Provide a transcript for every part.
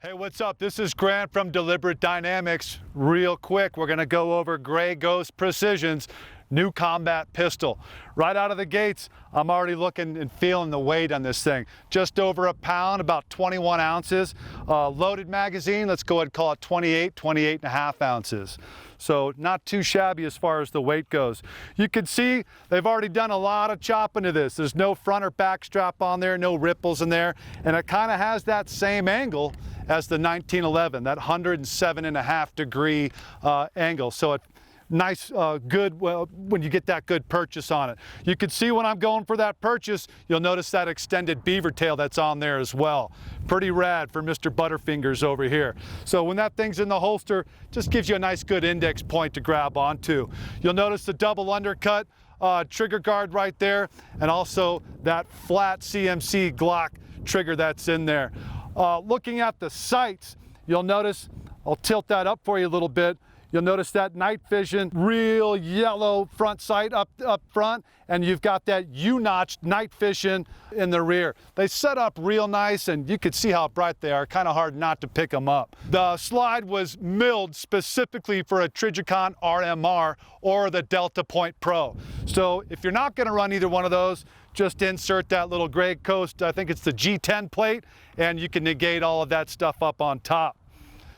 Hey, what's up? This is Grant from Deliberate Dynamics. Real quick, we're gonna go over Grey Ghost Precision's new combat pistol. Right out of the gates, I'm already looking and feeling the weight on this thing. Just over a pound, about 21 ounces. Loaded magazine, let's go ahead and call it 28 and a half ounces. So not too shabby as far as the weight goes. You can see they've already done a lot of chopping to this. There's no front or back strap on there, no ripples in there, and it kind of has that same angle as the 1911, that 107.5 degree angle. So it nice, good, well, when you get that good purchase on it. You can see when I'm going for that purchase, you'll notice that extended beaver tail that's on there as well. Pretty rad for Mr. Butterfingers over here. So when that thing's in the holster, just gives you a nice good index point to grab onto. You'll notice the double undercut trigger guard right there, and also that flat CMC Glock trigger that's in there. Looking at the sights, you'll notice, I'll tilt that up for you a little bit. You'll notice that night vision, real yellow front sight up front, and you've got that U-notched night vision in the rear. They set up real nice, and you can see how bright they are. Kind of hard not to pick them up. The slide was milled specifically for a Trijicon RMR or the Delta Point Pro. So if you're not going to run either one of those, just insert that little Grey Ghost, I think it's the G10 plate, and you can negate all of that stuff up on top.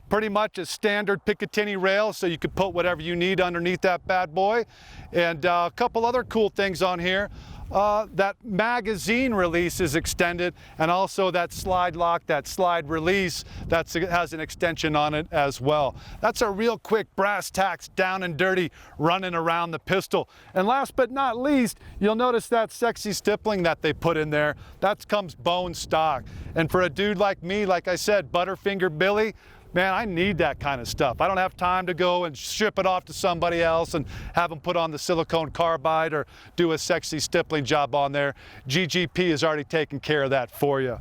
Pretty much a standard Picatinny rail, so you can put whatever you need underneath that bad boy. And a couple other cool things on here. That magazine release is extended, and also that slide lock, that slide release, that has an extension on it as well. That's a real quick brass tacks down and dirty running around the pistol. And last but not least, you'll notice that sexy stippling that they put in there. That comes bone stock. And for a dude like me, like I said, Butterfinger Billy, man, I need that kind of stuff. I don't have time to go and ship it off to somebody else and have them put on the silicone carbide or do a sexy stippling job on there. GGP has already taken care of that for you.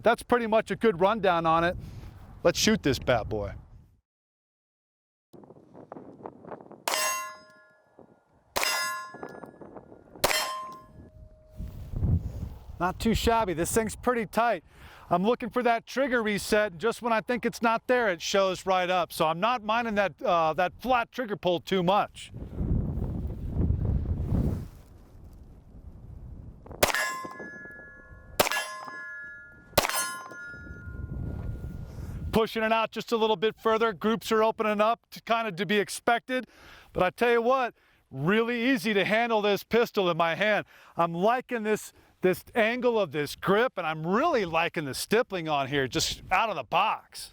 That's pretty much a good rundown on it. Let's shoot this bad boy. Not too shabby. This thing's pretty tight. I'm looking for that trigger reset, and just when I think it's not there, it shows right up. So I'm not minding that, that flat trigger pull too much. Pushing it out just a little bit further. Groups are opening up, kind of to be expected. But I tell you what, really easy to handle this pistol in my hand. I'm liking this angle of this grip, and I'm really liking the stippling on here just out of the box.